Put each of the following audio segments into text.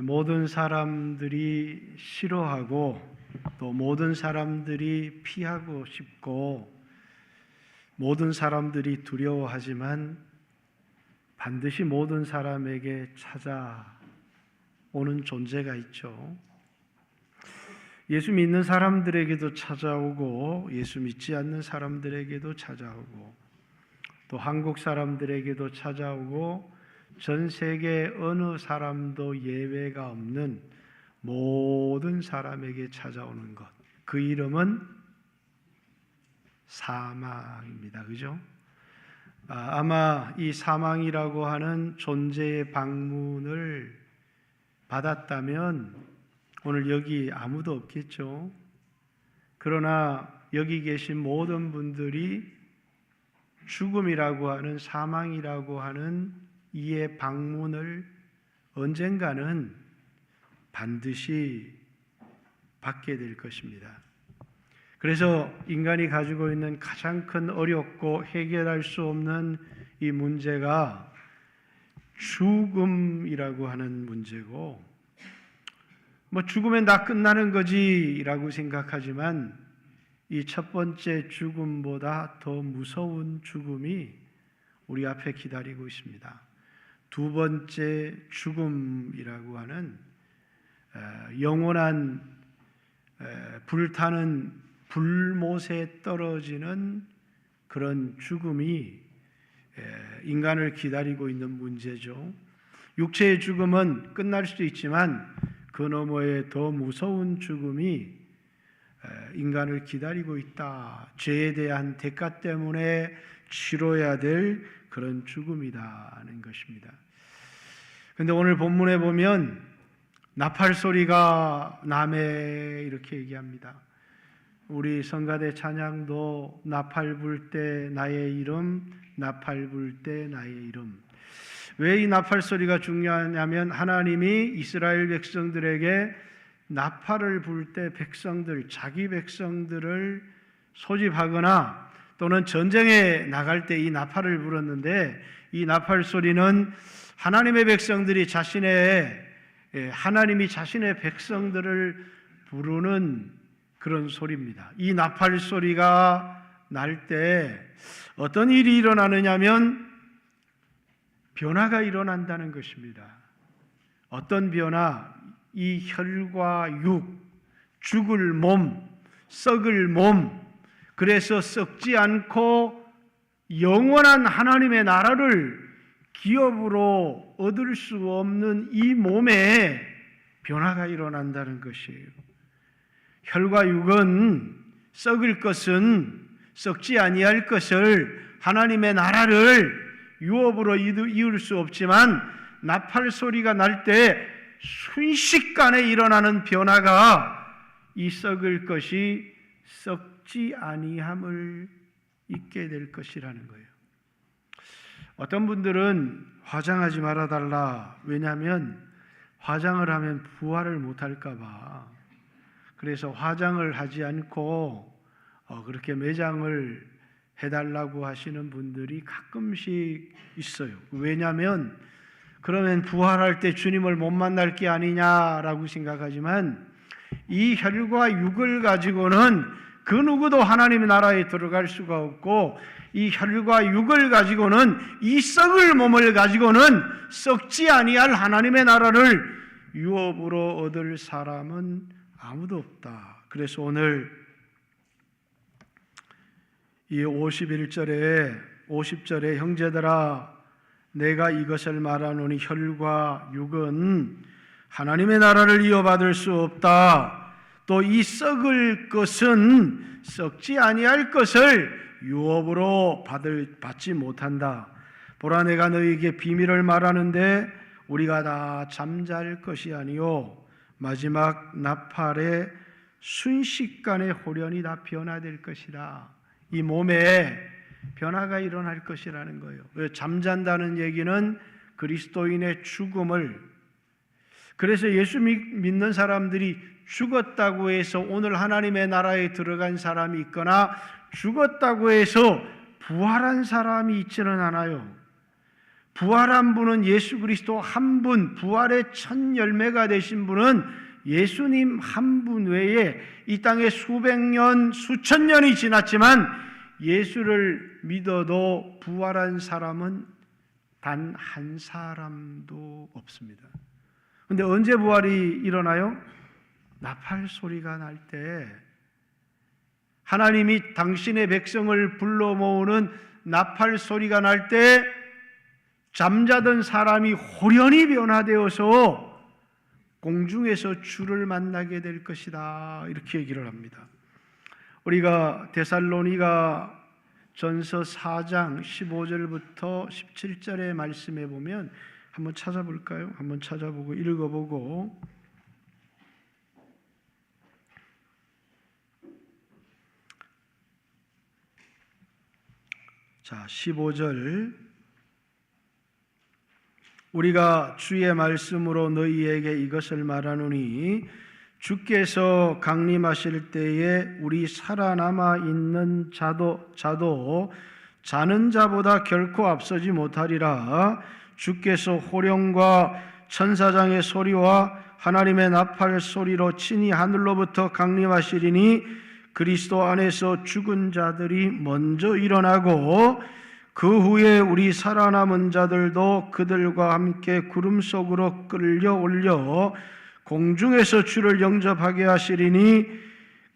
모든 사람들이 싫어하고 또 모든 사람들이 피하고 싶고 모든 사람들이 두려워하지만 반드시 모든 사람에게 찾아오는 존재가 있죠. 예수 믿는 사람들에게도 찾아오고 예수 믿지 않는 사람들에게도 찾아오고 또 한국 사람들에게도 찾아오고 전 세계 어느 사람도 예외가 없는 모든 사람에게 찾아오는 것, 그 이름은 사망입니다. 그죠? 아마 이 사망이라고 하는 존재의 방문을 받았다면 오늘 여기 아무도 없겠죠. 그러나 여기 계신 모든 분들이 죽음이라고 하는, 사망이라고 하는 이의 방문을 언젠가는 반드시 받게 될 것입니다. 그래서 인간이 가지고 있는 가장 큰 어렵고 해결할 수 없는 이 문제가 죽음이라고 하는 문제고, 죽으면 다 끝나는 거지라고 생각하지만 이 첫 번째 죽음보다 더 무서운 죽음이 우리 앞에 기다리고 있습니다. 두 번째 죽음이라고 하는 영원한 불타는 불못에 떨어지는 그런 죽음이 인간을 기다리고 있는 문제죠. 육체의 죽음은 끝날 수도 있지만 그 너머에 더 무서운 죽음이 인간을 기다리고 있다. 죄에 대한 대가 때문에 치러야 될 그런 죽음이라는 것입니다. 그런데 오늘 본문에 보면 나팔 소리가 나매 이렇게 얘기합니다. 우리 성가대 찬양도 나팔 불 때 나의 이름, 나팔 불 때 나의 이름. 왜 이 나팔 소리가 중요하냐면 하나님이 이스라엘 백성들에게 나팔을 불 때 백성들, 자기 백성들을 소집하거나 또는 전쟁에 나갈 때 이 나팔을 불었는데, 이 나팔 소리는 하나님의 백성들이 하나님이 자신의 백성들을 부르는 그런 소리입니다. 이 나팔 소리가 날 때 어떤 일이 일어나느냐면 변화가 일어난다는 것입니다. 어떤 변화? 이 혈과 육, 죽을 몸, 썩을 몸, 그래서 썩지 않고 영원한 하나님의 나라를 기업으로 얻을 수 없는 이 몸에 변화가 일어난다는 것이에요. 혈과 육은 썩을 것은, 썩지 아니할 것을, 하나님의 나라를 유업으로 이룰 수 없지만 나팔 소리가 날 때 순식간에 일어나는 변화가 이 썩을 것이 썩지 아니함을 잊게 될 것이라는 거예요. 어떤 분들은 화장하지 말아달라. 왜냐하면 화장을 하면 부활을 못할까 봐. 그래서 화장을 하지 않고 그렇게 매장을 해달라고 하시는 분들이 가끔씩 있어요. 왜냐하면 그러면 부활할 때 주님을 못 만날 게 아니냐라고 생각하지만 이 혈과 육을 가지고는 그 누구도 하나님의 나라에 들어갈 수가 없고, 이 혈과 육을 가지고는, 이 썩을 몸을 가지고는 썩지 아니할 하나님의 나라를 유업으로 얻을 사람은 아무도 없다. 그래서 오늘 이 50절에 형제들아 내가 이것을 말하노니 혈과 육은 하나님의 나라를 이어받을 수 없다. 또 이 썩을 것은 썩지 아니할 것을 유업으로 받지 못한다. 보라 내가 너희에게 비밀을 말하는데 우리가 다 잠잘 것이 아니요 마지막 나팔에 순식간에 홀연히 다 변화될 것이다. 이 몸에 변화가 일어날 것이라는 거예요. 잠잔다는 얘기는 그리스도인의 죽음을, 그래서 예수 믿는 사람들이 죽었다고 해서 오늘 하나님의 나라에 들어간 사람이 있거나 죽었다고 해서 부활한 사람이 있지는 않아요. 부활한 분은 예수 그리스도 한 분, 부활의 첫 열매가 되신 분은 예수님 한 분 외에 이 땅에 수백 년, 수천 년이 지났지만 예수를 믿어도 부활한 사람은 단 한 사람도 없습니다. 그런데 언제 부활이 일어나요? 나팔 소리가 날 때, 하나님이 당신의 백성을 불러 모으는 나팔 소리가 날 때 잠자던 사람이 호련히 변화되어서 공중에서 주를 만나게 될 것이다, 이렇게 얘기를 합니다. 우리가 데살로니가 전서 4장 15절부터 17절의 말씀에 보면 한번 찾아볼까요? 한번 찾아보고 읽어보고, 자, 15절, 우리가 주의 말씀으로 너희에게 이것을 말하노니 주께서 강림하실 때에 우리 살아남아 있는 자도 자는 자보다 결코 앞서지 못하리라. 주께서 호령과 천사장의 소리와 하나님의 나팔 소리로 친히 하늘로부터 강림하시리니 그리스도 안에서 죽은 자들이 먼저 일어나고 그 후에 우리 살아남은 자들도 그들과 함께 구름 속으로 끌려올려 공중에서 주를 영접하게 하시리니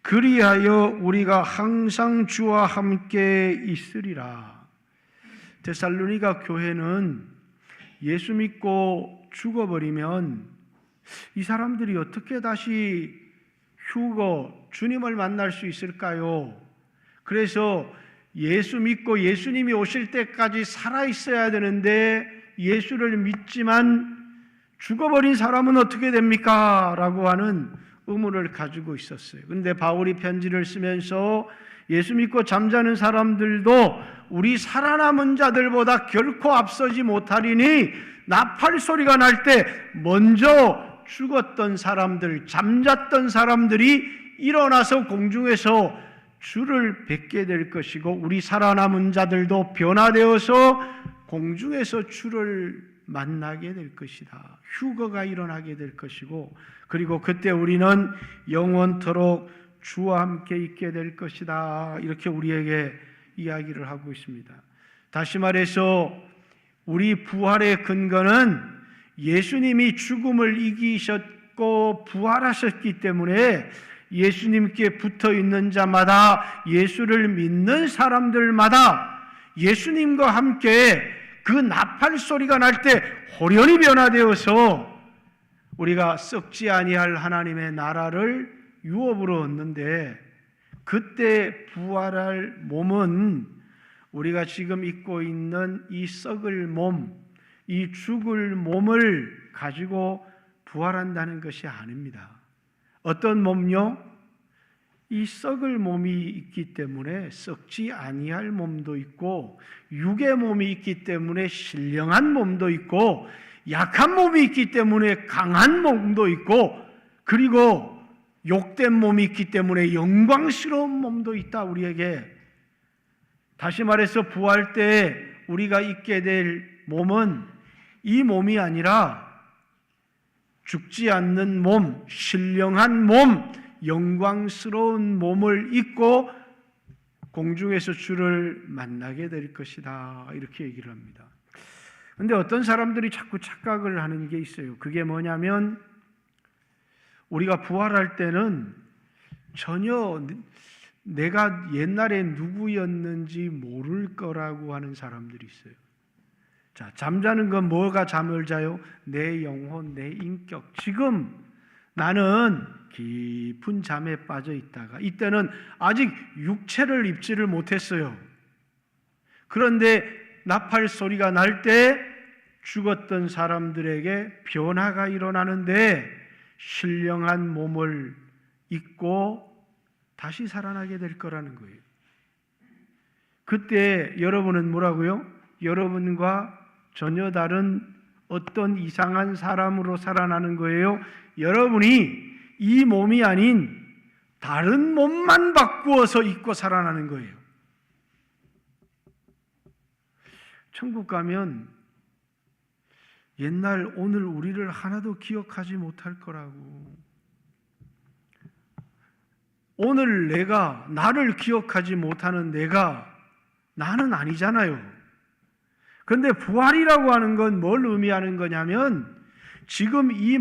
그리하여 우리가 항상 주와 함께 있으리라. 데살로니가 교회는 예수 믿고 죽어버리면 이 사람들이 어떻게 다시 휴거 주님을 만날 수 있을까요? 그래서 예수 믿고 예수님이 오실 때까지 살아있어야 되는데 예수를 믿지만 죽어버린 사람은 어떻게 됩니까? 라고 하는 의문을 가지고 있었어요. 그런데 바울이 편지를 쓰면서 예수 믿고 잠자는 사람들도 우리 살아남은 자들보다 결코 앞서지 못하리니 나팔 소리가 날 때 먼저 죽었던 사람들, 잠잤던 사람들이 일어나서 공중에서 주를 뵙게 될 것이고 우리 살아남은 자들도 변화되어서 공중에서 주를 만나게 될 것이다. 휴거가 일어나게 될 것이고, 그리고 그때 우리는 영원토록 주와 함께 있게 될 것이다. 이렇게 우리에게 이야기를 하고 있습니다. 다시 말해서 우리 부활의 근거는 예수님이 죽음을 이기셨고 부활하셨기 때문에 예수님께 붙어 있는 자마다, 예수를 믿는 사람들마다 예수님과 함께 그 나팔 소리가 날 때 호련히 변화되어서 우리가 썩지 아니할 하나님의 나라를 유업으로 얻는데, 그때 부활할 몸은 우리가 지금 입고 있는 이 썩을 몸, 이 죽을 몸을 가지고 부활한다는 것이 아닙니다. 어떤 몸요? 이 썩을 몸이 있기 때문에 썩지 아니할 몸도 있고, 육의 몸이 있기 때문에 신령한 몸도 있고, 약한 몸이 있기 때문에 강한 몸도 있고, 그리고 욕된 몸이 있기 때문에 영광스러운 몸도 있다, 우리에게. 다시 말해서 부활 때 우리가 입게 될 몸은 이 몸이 아니라 죽지 않는 몸, 신령한 몸, 영광스러운 몸을 입고 공중에서 주를 만나게 될 것이다, 이렇게 얘기를 합니다. 그런데 어떤 사람들이 자꾸 착각을 하는 게 있어요. 그게 뭐냐면, 우리가 부활할 때는 전혀 내가 옛날에 누구였는지 모를 거라고 하는 사람들이 있어요. 자, 잠자는 건 뭐가 잠을 자요? 내 영혼, 내 인격. 지금 나는 깊은 잠에 빠져 있다가, 이때는 아직 육체를 입지를 못했어요. 그런데 나팔 소리가 날 때 죽었던 사람들에게 변화가 일어나는데 신령한 몸을 입고 다시 살아나게 될 거라는 거예요. 그때 여러분은 뭐라고요? 여러분과 전혀 다른 어떤 이상한 사람으로 살아나는 거예요. 여러분이 이 몸이 아닌 다른 몸만 바꾸어서 입고 살아나는 거예요. 천국 가면 옛날 오늘 우리를 하나도 기억하지 못할 거라고. 오늘 내가 나를 기억하지 못하는 내가 나는 아니잖아요. 그런데 부활이라고 하는 건 뭘 의미하는 거냐면 지금 이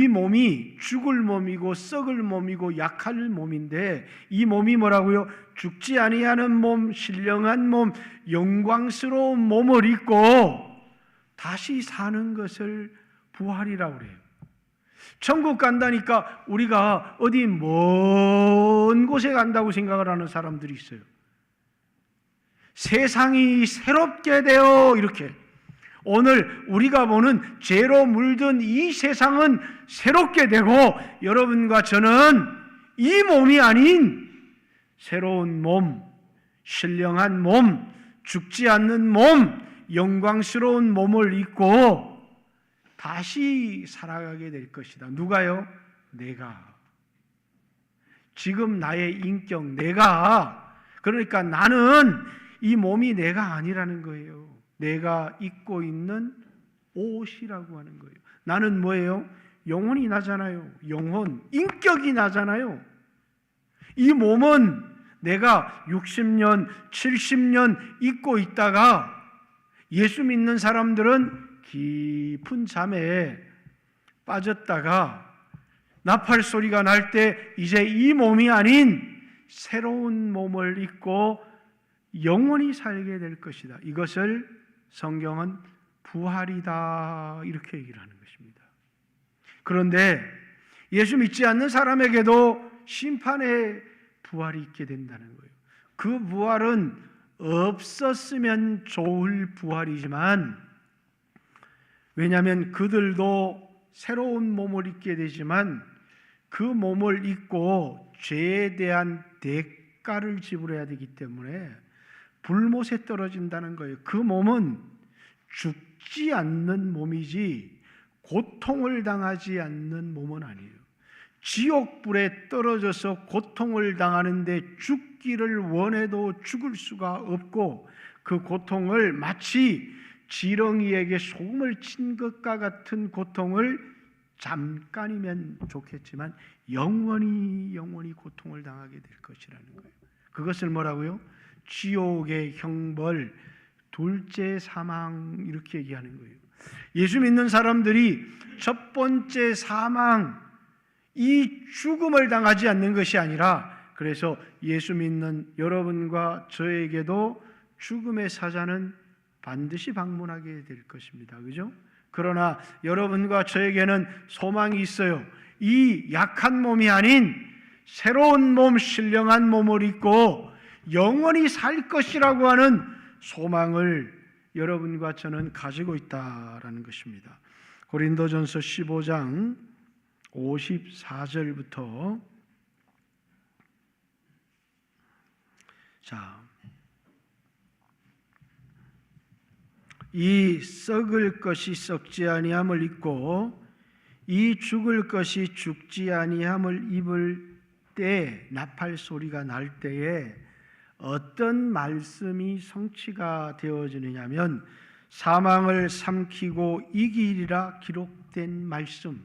몸이 죽을 몸이고 썩을 몸이고 약할 몸인데 이 몸이 뭐라고요? 죽지 아니하는 몸, 신령한 몸, 영광스러운 몸을 입고 다시 사는 것을 부활이라고 그래요. 천국 간다니까 우리가 어디 먼 곳에 간다고 생각을 하는 사람들이 있어요. 세상이 새롭게 되어 이렇게 오늘 우리가 보는 죄로 물든 이 세상은 새롭게 되고 여러분과 저는 이 몸이 아닌 새로운 몸, 신령한 몸, 죽지 않는 몸, 영광스러운 몸을 입고 다시 살아가게 될 것이다. 누가요? 내가. 지금 나의 인격, 내가. 그러니까 나는 이 몸이 내가 아니라는 거예요. 내가 입고 있는 옷이라고 하는 거예요. 나는 뭐예요? 영혼이 나잖아요. 영혼, 인격이 나잖아요. 이 몸은 내가 60년, 70년 입고 있다가 예수 믿는 사람들은 깊은 잠에 빠졌다가 나팔 소리가 날 때 이제 이 몸이 아닌 새로운 몸을 입고 영원히 살게 될 것이다. 이것을 성경은 부활이다 이렇게 얘기를 하는 것입니다. 그런데 예수 믿지 않는 사람에게도 심판의 부활이 있게 된다는 거예요. 그 부활은 없었으면 좋을 부활이지만 왜냐하면 그들도 새로운 몸을 입게 되지만 그 몸을 입고 죄에 대한 대가를 지불해야 되기 때문에 불못에 떨어진다는 거예요. 그 몸은 죽지 않는 몸이지 고통을 당하지 않는 몸은 아니에요. 지옥불에 떨어져서 고통을 당하는데 죽기를 원해도 죽을 수가 없고 그 고통을 마치 지렁이에게 소금을 친 것과 같은 고통을 잠깐이면 좋겠지만 영원히 고통을 당하게 될 것이라는 거예요. 그것을 뭐라고요? 지옥의 형벌, 둘째 사망 이렇게 얘기하는 거예요. 예수 믿는 사람들이 첫 번째 사망, 이 죽음을 당하지 않는 것이 아니라 그래서 예수 믿는 여러분과 저에게도 죽음의 사자는 반드시 방문하게 될 것입니다. 그죠? 그러나 여러분과 저에게는 소망이 있어요. 이 약한 몸이 아닌 새로운 몸, 신령한 몸을 입고 영원히 살 것이라고 하는 소망을 여러분과 저는 가지고 있다라는 것입니다. 고린도전서 15장 54절부터 이 썩을 것이 썩지 아니함을 입고 이 죽을 것이 죽지 아니함을 입을 때 나팔 소리가 날 때에 어떤 말씀이 성취가 되어지느냐면 사망을 삼키고 이기리라 기록된 말씀.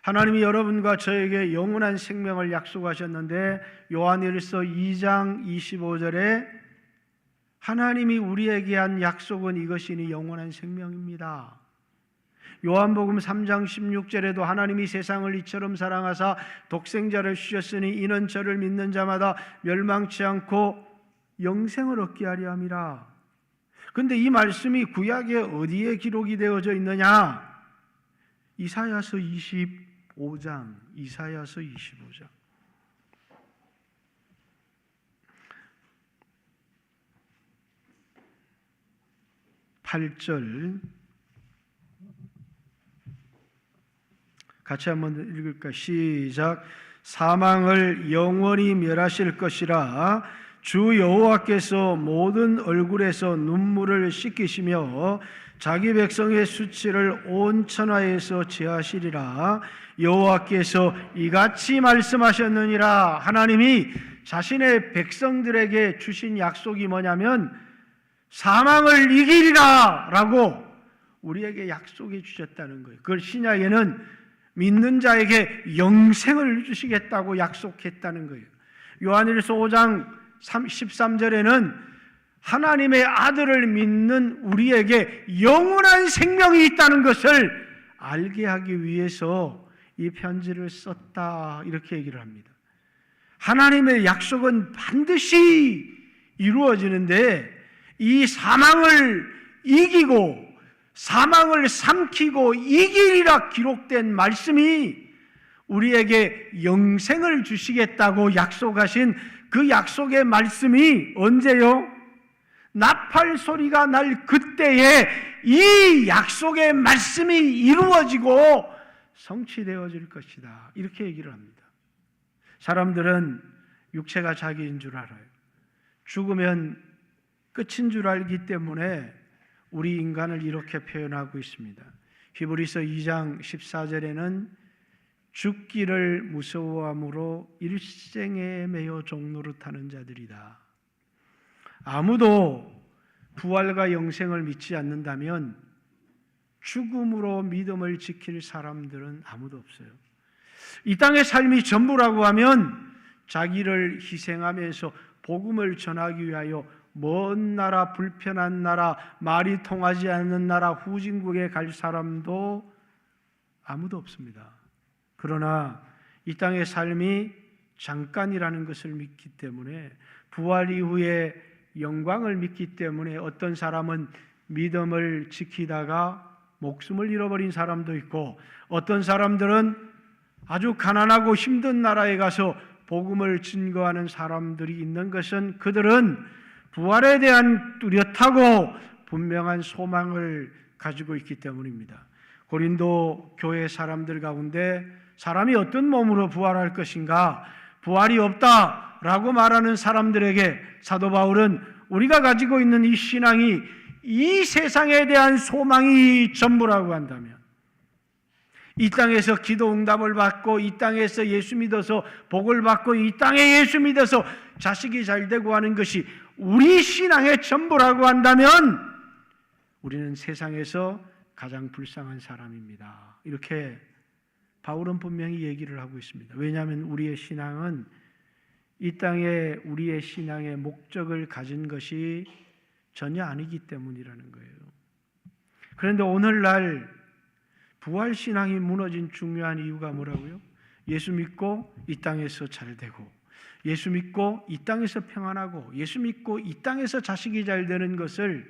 하나님이 여러분과 저에게 영원한 생명을 약속하셨는데 요한일서 2장 25절에 하나님이 우리에게 한 약속은 이것이니 영원한 생명입니다. 요한복음 3장 16절에도 하나님이 세상을 이처럼 사랑하사 독생자를 주셨으니 이는 저를 믿는 자마다 멸망치 않고 영생을 얻게 하려 함이라. 그런데 이 말씀이 구약에 어디에 기록이 되어져 있느냐? 이사야서 25장 8절 같이 한번 읽을까? 시작. 사망을 영원히 멸하실 것이라 주 여호와께서 모든 얼굴에서 눈물을 씻기시며 자기 백성의 수치를 온 천하에서 제하시리라. 여호와께서 이같이 말씀하셨느니라. 하나님이 자신의 백성들에게 주신 약속이 뭐냐면 사망을 이기리라 라고 우리에게 약속해 주셨다는 거예요. 그걸 신약에는 믿는 자에게 영생을 주시겠다고 약속했다는 거예요. 요한일서 5장 13절에는 하나님의 아들을 믿는 우리에게 영원한 생명이 있다는 것을 알게 하기 위해서 이 편지를 썼다, 이렇게 얘기를 합니다. 하나님의 약속은 반드시 이루어지는데 이 사망을 이기고 사망을 삼키고 이기리라 기록된 말씀이 우리에게 영생을 주시겠다고 약속하신 그 약속의 말씀이 언제요? 나팔 소리가 날 그때에 이 약속의 말씀이 이루어지고 성취되어질 것이다, 이렇게 얘기를 합니다. 사람들은 육체가 자기인 줄 알아요. 죽으면 끝인 줄 알기 때문에 우리 인간을 이렇게 표현하고 있습니다. 히브리서 2장 14절에는 죽기를 무서워함으로 일생에 매여 종노릇하는 자들이다. 아무도 부활과 영생을 믿지 않는다면 죽음으로 믿음을 지킬 사람들은 아무도 없어요. 이 땅의 삶이 전부라고 하면 자기를 희생하면서 복음을 전하기 위하여 먼 나라, 불편한 나라, 말이 통하지 않는 나라, 후진국에 갈 사람도 아무도 없습니다. 그러나 이 땅의 삶이 잠깐이라는 것을 믿기 때문에, 부활 이후에 영광을 믿기 때문에 어떤 사람은 믿음을 지키다가 목숨을 잃어버린 사람도 있고, 어떤 사람들은 아주 가난하고 힘든 나라에 가서 복음을 증거하는 사람들이 있는 것은 그들은 부활에 대한 뚜렷하고 분명한 소망을 가지고 있기 때문입니다. 고린도 교회 사람들 가운데 사람이 어떤 몸으로 부활할 것인가, 부활이 없다라고 말하는 사람들에게 사도 바울은 우리가 가지고 있는 이 신앙이 이 세상에 대한 소망이 전부라고 한다면, 이 땅에서 기도 응답을 받고 이 땅에서 예수 믿어서 복을 받고 이 땅에 예수 믿어서 자식이 잘 되고 하는 것이 우리 신앙의 전부라고 한다면 우리는 세상에서 가장 불쌍한 사람입니다. 이렇게 바울은 분명히 얘기를 하고 있습니다. 왜냐하면 우리의 신앙은 이 땅에 우리의 신앙의 목적을 가진 것이 전혀 아니기 때문이라는 거예요. 그런데 오늘날 부활신앙이 무너진 중요한 이유가 뭐라고요? 예수 믿고 이 땅에서 잘 되고, 예수 믿고 이 땅에서 평안하고, 예수 믿고 이 땅에서 자식이 잘 되는 것을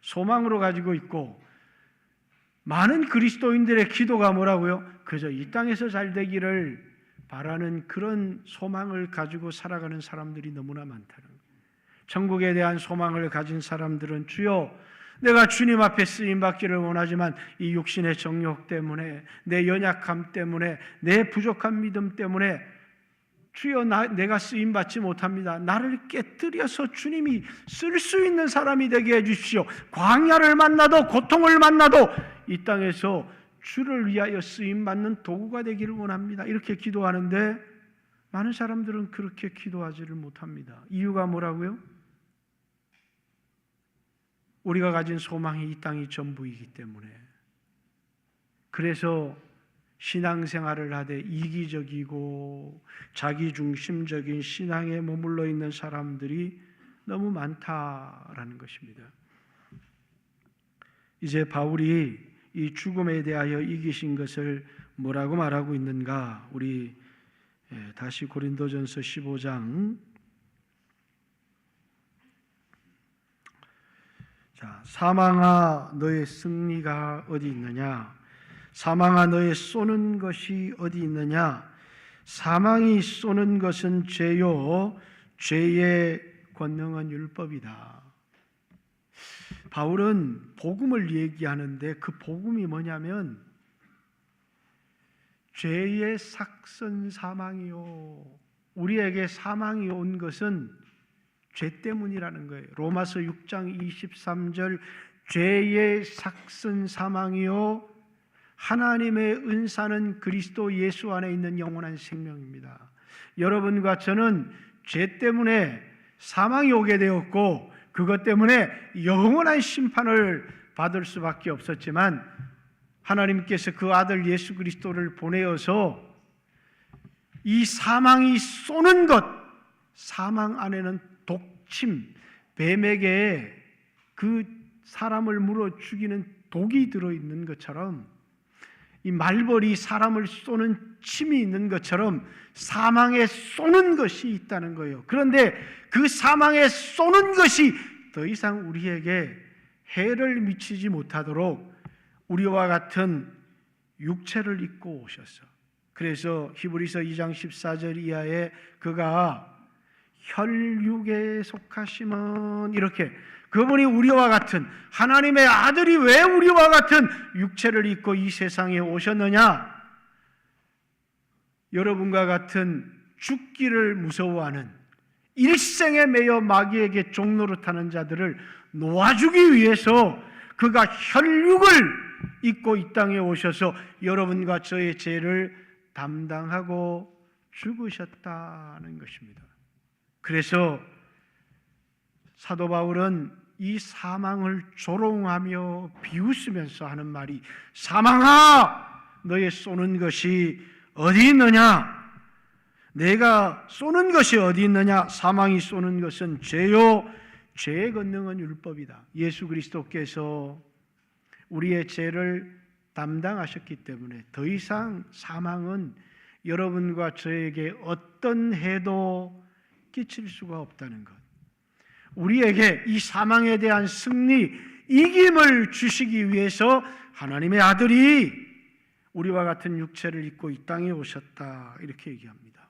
소망으로 가지고 있고, 많은 그리스도인들의 기도가 뭐라고요? 그저 이 땅에서 잘 되기를 바라는 그런 소망을 가지고 살아가는 사람들이 너무나 많다는 거예요. 천국에 대한 소망을 가진 사람들은 주여, 내가 주님 앞에 쓰임받기를 원하지만 이 육신의 정욕 때문에, 내 연약함 때문에, 내 부족한 믿음 때문에 주여 내가 쓰임받지 못합니다. 나를 깨뜨려서 주님이 쓸 수 있는 사람이 되게 해주십시오. 광야를 만나도 고통을 만나도 이 땅에서 주를 위하여 쓰임받는 도구가 되기를 원합니다. 이렇게 기도하는데 많은 사람들은 그렇게 기도하지를 못합니다. 이유가 뭐라고요? 우리가 가진 소망이 이 땅이 전부이기 때문에. 그래서 신앙생활을 하되 이기적이고 자기중심적인 신앙에 머물러 있는 사람들이 너무 많다라는 것입니다. 이제 바울이 이 죽음에 대하여 이기신 것을 뭐라고 말하고 있는가? 우리 다시 고린도전서 15장, 자, 사망아 너의 승리가 어디 있느냐? 사망아 너의 쏘는 것이 어디 있느냐? 사망이 쏘는 것은 죄요, 죄의 권능은 율법이다. 바울은 복음을 얘기하는데 그 복음이 뭐냐면 죄의 삭선 사망이요, 우리에게 사망이 온 것은 죄 때문이라는 거예요. 로마서 6장 23절, 죄의 삭선 사망이요 하나님의 은사는 그리스도 예수 안에 있는 영원한 생명입니다. 여러분과 저는 죄 때문에 사망이 오게 되었고, 그것 때문에 영원한 심판을 받을 수밖에 없었지만 하나님께서 그 아들 예수 그리스도를 보내어서 이 사망이 쏘는 것, 사망 안에는 독침, 뱀에게 그 사람을 물어 죽이는 독이 들어있는 것처럼, 이 말벌이 사람을 쏘는 침이 있는 것처럼 사망에 쏘는 것이 있다는 거예요. 그런데 그 사망에 쏘는 것이 더 이상 우리에게 해를 미치지 못하도록 우리와 같은 육체를 입고 오셔서, 그래서 히브리서 2장 14절 이하에 그가 혈육에 속하심은, 이렇게 그분이 우리와 같은, 하나님의 아들이 왜 우리와 같은 육체를 입고 이 세상에 오셨느냐? 여러분과 같은 죽기를 무서워하는, 일생에 매여 마귀에게 종노릇하는 자들을 놓아주기 위해서 그가 혈육을 입고 이 땅에 오셔서 여러분과 저의 죄를 담당하고 죽으셨다는 것입니다. 그래서 사도 바울은 이 사망을 조롱하며 비웃으면서 하는 말이, 사망아, 너의 쏘는 것이 어디 있느냐? 내가 쏘는 것이 어디 있느냐? 사망이 쏘는 것은 죄요, 죄의 권능은 율법이다. 예수 그리스도께서 우리의 죄를 담당하셨기 때문에 더 이상 사망은 여러분과 저에게 어떤 해도 끼칠 수가 없다는 것. 우리에게 이 사망에 대한 승리, 이김을 주시기 위해서 하나님의 아들이 우리와 같은 육체를 입고 이 땅에 오셨다, 이렇게 얘기합니다.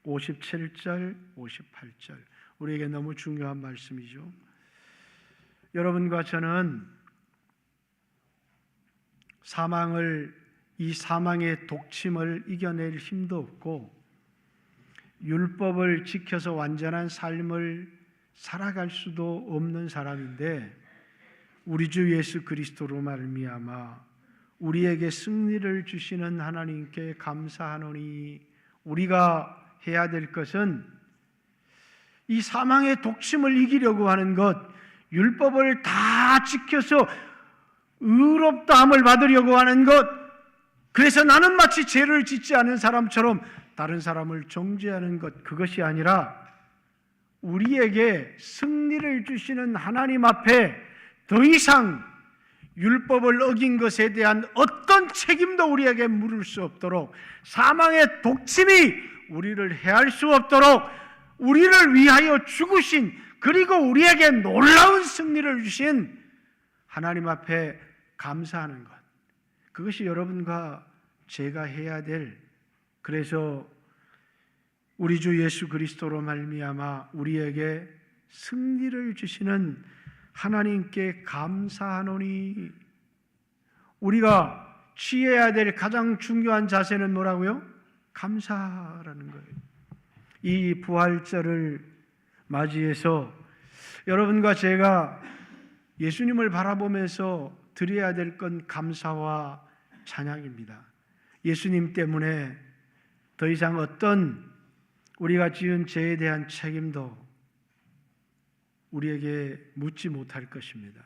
57절, 58절, 우리에게 너무 중요한 말씀이죠. 여러분과 저는 이 사망의 독침을 이겨낼 힘도 없고 율법을 지켜서 완전한 삶을 살아갈 수도 없는 사람인데, 우리 주 예수 그리스도로 말미암아 우리에게 승리를 주시는 하나님께 감사하노니, 우리가 해야 될 것은 이 사망의 독침을 이기려고 하는 것, 율법을 다 지켜서 의롭다함을 받으려고 하는 것, 그래서 나는 마치 죄를 짓지 않은 사람처럼 다른 사람을 정죄하는 것, 그것이 아니라 우리에게 승리를 주시는 하나님 앞에 더 이상 율법을 어긴 것에 대한 어떤 책임도 우리에게 물을 수 없도록, 사망의 독침이 우리를 해할 수 없도록 우리를 위하여 죽으신, 그리고 우리에게 놀라운 승리를 주신 하나님 앞에 감사하는 것, 그것이 여러분과 제가 해야 될, 그래서 우리 주 예수 그리스도로 말미암아 우리에게 승리를 주시는 하나님께 감사하노니, 우리가 취해야 될 가장 중요한 자세는 뭐라고요? 감사라는 거예요. 이 부활절을 맞이해서 여러분과 제가 예수님을 바라보면서 드려야 될 건 감사와 찬양입니다. 예수님 때문에 더 이상 어떤 우리가 지은 죄에 대한 책임도 우리에게 묻지 못할 것입니다.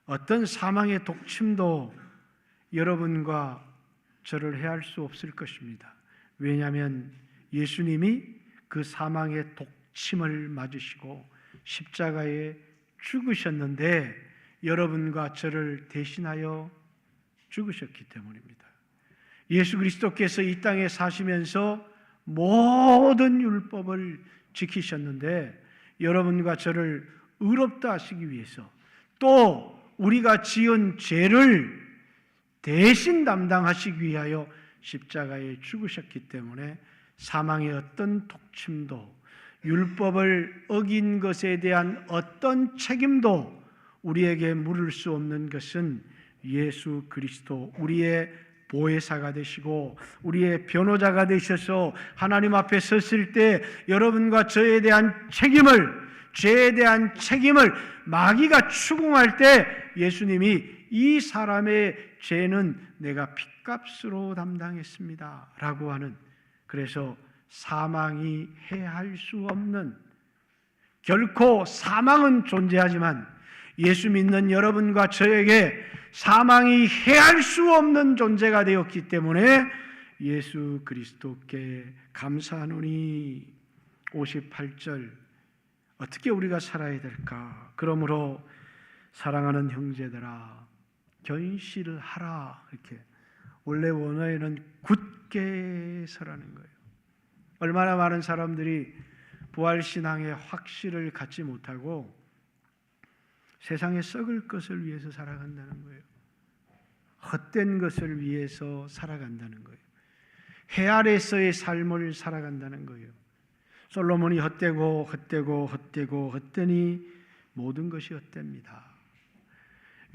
어떤 사망의 독침도 여러분과 저를 해할 수 없을 것입니다. 왜냐하면 예수님이 그 사망의 독침을 맞으시고 십자가에 죽으셨는데 여러분과 저를 대신하여 죽으셨기 때문입니다. 예수 그리스도께서 이 땅에 사시면서 모든 율법을 지키셨는데 여러분과 저를 의롭다 하시기 위해서, 또 우리가 지은 죄를 대신 담당하시기 위하여 십자가에 죽으셨기 때문에 사망의 어떤 독침도, 율법을 어긴 것에 대한 어떤 책임도 우리에게 물을 수 없는 것은 예수 그리스도, 우리의 보혜사가 되시고 우리의 변호자가 되셔서 하나님 앞에 섰을 때 여러분과 저에 대한 책임을, 죄에 대한 책임을 마귀가 추궁할 때 예수님이 이 사람의 죄는 내가 핏값으로 담당했습니다 라고 하는, 그래서 사망이 해할 수 없는 결코 사망은 존재하지만 예수 믿는 여러분과 저에게 사망이 해할 수 없는 존재가 되었기 때문에 예수 그리스도께 감사하노니. 58절 어떻게 우리가 살아야 될까? 그러므로 사랑하는 형제들아 견실을 하라. 이렇게 원래 원어에는 굳게 서라는 거예요. 얼마나 많은 사람들이 부활신앙의 확실을 갖지 못하고 세상에 썩을 것을 위해서 살아간다는 거예요. 헛된 것을 위해서 살아간다는 거예요. 해 아래서의 삶을 살아간다는 거예요. 솔로몬이 헛되니 모든 것이 헛됩니다.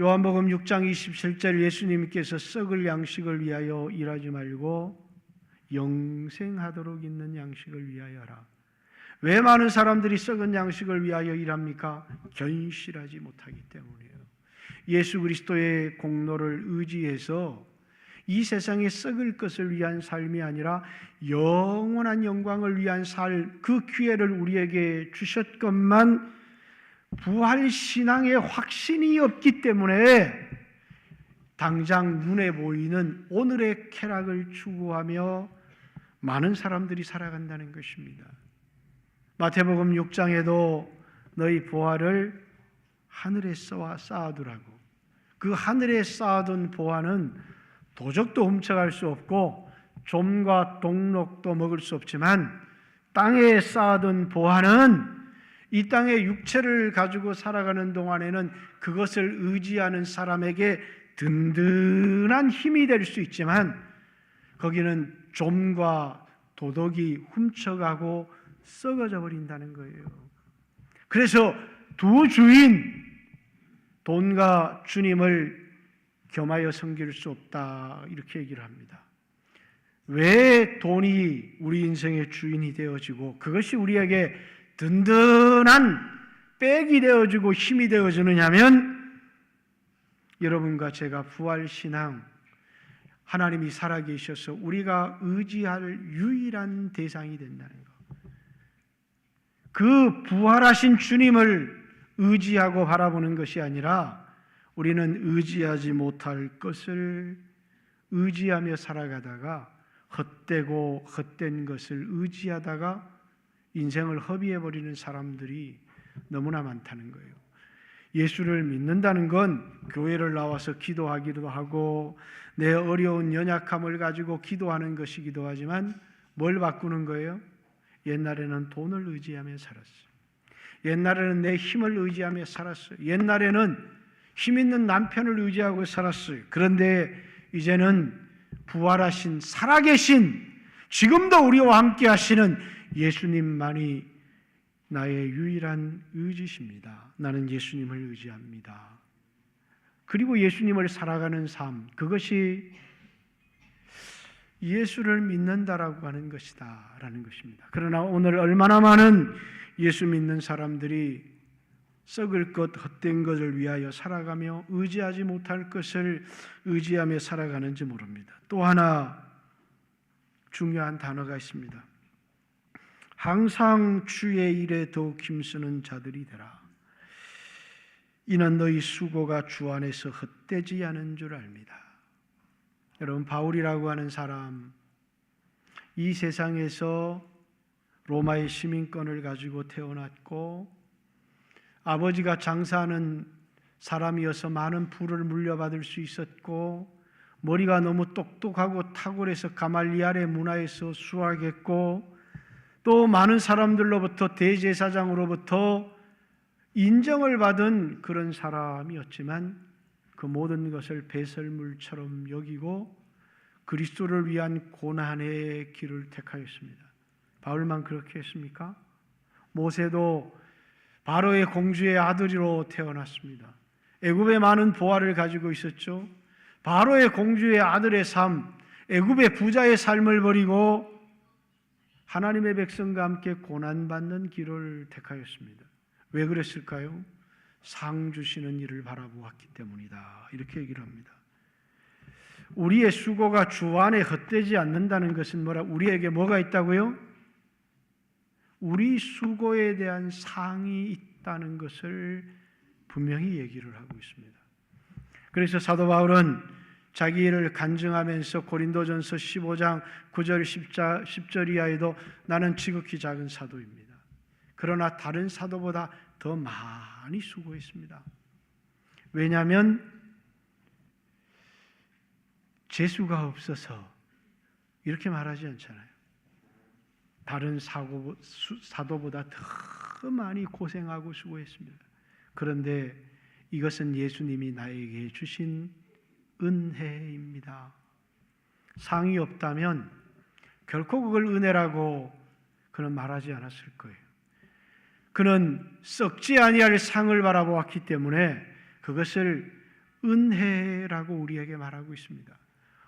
요한복음 6장 27절 예수님께서 썩을 양식을 위하여 일하지 말고 영생하도록 있는 양식을 위하여 하라. 왜 많은 사람들이 썩은 양식을 위하여 일합니까? 견실하지 못하기 때문이에요. 예수 그리스도의 공로를 의지해서 이 세상에 썩을 것을 위한 삶이 아니라 영원한 영광을 위한 삶, 그 기회를 우리에게 주셨건만 부활신앙의 확신이 없기 때문에 당장 눈에 보이는 오늘의 쾌락을 추구하며 많은 사람들이 살아간다는 것입니다. 마태복음 6장에도 너희 보화를 하늘에 쌓아두라고. 그 하늘에 쌓아둔 보화는 도적도 훔쳐갈 수 없고 좀과 동록도 먹을 수 없지만 땅에 쌓아둔 보화는 이 땅의 육체를 가지고 살아가는 동안에는 그것을 의지하는 사람에게 든든한 힘이 될 수 있지만 거기는 좀과 도덕이 훔쳐가고 썩어져 버린다는 거예요. 그래서 두 주인, 돈과 주님을 겸하여 섬길 수 없다, 이렇게 얘기를 합니다. 왜 돈이 우리 인생의 주인이 되어지고 그것이 우리에게 든든한 백이 되어지고 힘이 되어지느냐면 여러분과 제가 부활신앙, 하나님이 살아계셔서 우리가 의지할 유일한 대상이 된다는 것. 그 부활하신 주님을 의지하고 바라보는 것이 아니라 우리는 의지하지 못할 것을 의지하며 살아가다가 헛되고 헛된 것을 의지하다가 인생을 허비해버리는 사람들이 너무나 많다는 거예요. 예수를 믿는다는 건 교회를 나와서 기도하기도 하고 내 어려운 연약함을 가지고 기도하는 것이기도 하지만 뭘 바꾸는 거예요? 옛날에는 돈을 의지하며 살았어요. 옛날에는 내 힘을 의지하며 살았어요. 옛날에는 힘 있는 남편을 의지하고 살았어요. 그런데 이제는 부활하신 살아계신 지금도 우리와 함께 하시는 예수님만이 나의 유일한 의지십니다. 나는 예수님을 의지합니다. 그리고 예수님을 살아가는 삶, 그것이 예수를 믿는다라고 하는 것이다 라는 것입니다. 그러나 오늘 얼마나 많은 예수 믿는 사람들이 썩을 것, 헛된 것을 위하여 살아가며 의지하지 못할 것을 의지하며 살아가는지 모릅니다. 또 하나 중요한 단어가 있습니다. 항상 주의 일에 더욱 힘쓰는 자들이 되라. 이는 너희 수고가 주 안에서 헛되지 않은 줄 압니다. 여러분, 바울이라고 하는 사람, 이 세상에서 로마의 시민권을 가지고 태어났고 아버지가 장사하는 사람이어서 많은 부를 물려받을 수 있었고 머리가 너무 똑똑하고 탁월해서 가말리알의 문화에서 수학했고 또 많은 사람들로부터 대제사장으로부터 인정을 받은 그런 사람이었지만 그 모든 것을 배설물처럼 여기고 그리스도를 위한 고난의 길을 택하였습니다. 바울만 그렇게 했습니까? 모세도 바로의 공주의 아들로 태어났습니다. 애굽에 많은 보화를 가지고 있었죠. 바로의 공주의 아들의 삶, 애굽의 부자의 삶을 버리고 하나님의 백성과 함께 고난받는 길을 택하였습니다. 왜 그랬을까요? 상 주시는 일을 바라보았기 때문이다, 이렇게 얘기를 합니다. 우리의 수고가 주 안에 헛되지 않는다는 것은 우리에게 뭐가 있다고요? 우리 수고에 대한 상이 있다는 것을 분명히 얘기를 하고 있습니다. 그래서 사도 바울은 자기 일을 간증하면서 고린도전서 15장 9절 10절 이하에도 나는 지극히 작은 사도입니다. 그러나 다른 사도보다 더 많이 수고했습니다. 왜냐하면 재수가 없어서 이렇게 말하지 않잖아요. 다른 사도보다 더 많이 고생하고 수고했습니다. 그런데 이것은 예수님이 나에게 주신 은혜입니다. 상이 없다면 결코 그걸 은혜라고 그는 말하지 않았을 거예요. 그는 썩지 아니할 상을 바라보았기 때문에 그것을 은혜라고 우리에게 말하고 있습니다.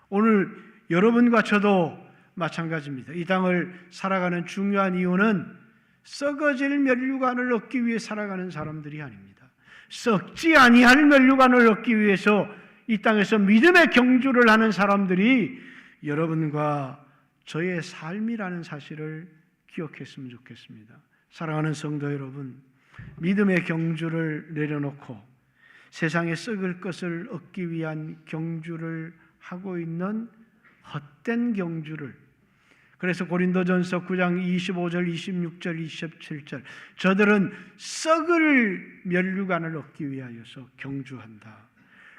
오늘 여러분과 저도 마찬가지입니다. 이 땅을 살아가는 중요한 이유는 썩어질 면류관을 얻기 위해 살아가는 사람들이 아닙니다. 썩지 아니할 면류관을 얻기 위해서 이 땅에서 믿음의 경주를 하는 사람들이 여러분과 저의 삶이라는 사실을 기억했으면 좋겠습니다. 사랑하는 성도 여러분, 믿음의 경주를 내려놓고 세상에 썩을 것을 얻기 위한 경주를 하고 있는 헛된 경주를, 그래서 고린도전서 9장 25절, 26절, 27절 저들은 썩을 면류관을 얻기 위하여서 경주한다.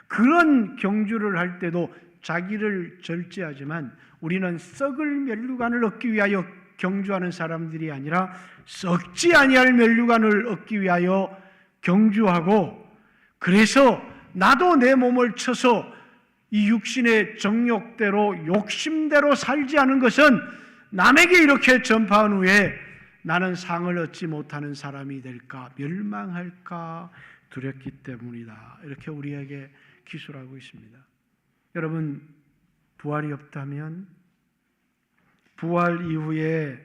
그런 경주를 할 때도 자기를 절제하지만 우리는 썩을 면류관을 얻기 위하여 경주하는 사람들이 아니라 썩지 아니할 면류관을 얻기 위하여 경주하고, 그래서 나도 내 몸을 쳐서 이 육신의 정욕대로 욕심대로 살지 않은 것은 남에게 이렇게 전파한 후에 나는 상을 얻지 못하는 사람이 될까, 멸망할까 두렵기 때문이다. 이렇게 우리에게 기술하고 있습니다. 여러분, 부활이 없다면, 부활 이후에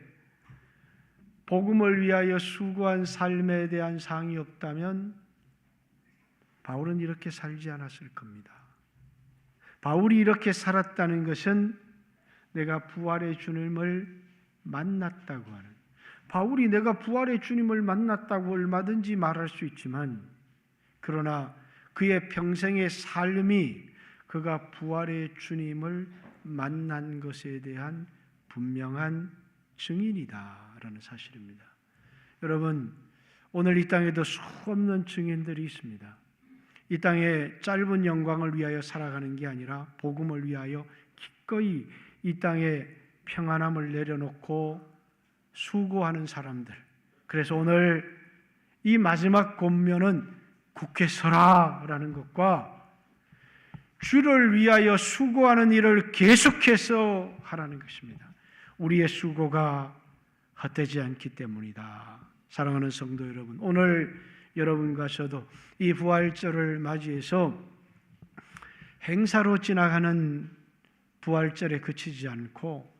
복음을 위하여 수고한 삶에 대한 상이 없다면 바울은 이렇게 살지 않았을 겁니다. 바울이 이렇게 살았다는 것은 내가 부활의 주님을 만났다고 하는, 바울이 내가 부활의 주님을 만났다고 얼마든지 말할 수 있지만, 그러나 그의 평생의 삶이 그가 부활의 주님을 만난 것에 대한 분명한 증인이다라는 사실입니다. 여러분, 오늘 이 땅에도 수없는 증인들이 있습니다. 이 땅의 짧은 영광을 위하여 살아가는 게 아니라 복음을 위하여 기꺼이 이 땅에 평안함을 내려놓고 수고하는 사람들. 그래서 오늘 이 마지막 권면은 굳게 서라라는 것과 주를 위하여 수고하는 일을 계속해서 하라는 것입니다. 우리의 수고가 헛되지 않기 때문이다. 사랑하는 성도 여러분, 오늘 여러분과 저도 이 부활절을 맞이해서 행사로 지나가는 부활절에 그치지 않고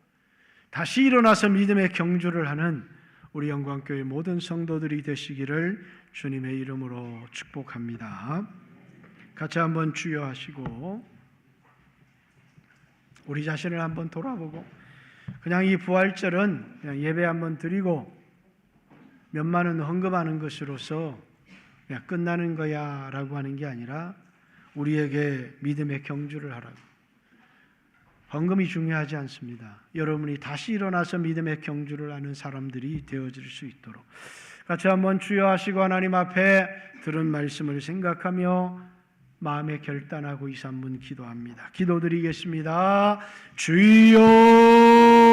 다시 일어나서 믿음의 경주를 하는 우리 영광교회 모든 성도들이 되시기를 주님의 이름으로 축복합니다. 같이 한번 주여하시고 우리 자신을 한번 돌아보고, 그냥 이 부활절은 그냥 예배 한번 드리고 몇만 원 헌금하는 것으로서 그냥 끝나는 거야 라고 하는 게 아니라 우리에게 믿음의 경주를 하라고. 헌금이 중요하지 않습니다. 여러분이 다시 일어나서 믿음의 경주를 하는 사람들이 되어질 수 있도록 같이 한번 주여하시고 하나님 앞에 들은 말씀을 생각하며 마음에 결단하고 2, 3분 기도합니다. 기도드리겠습니다. 주여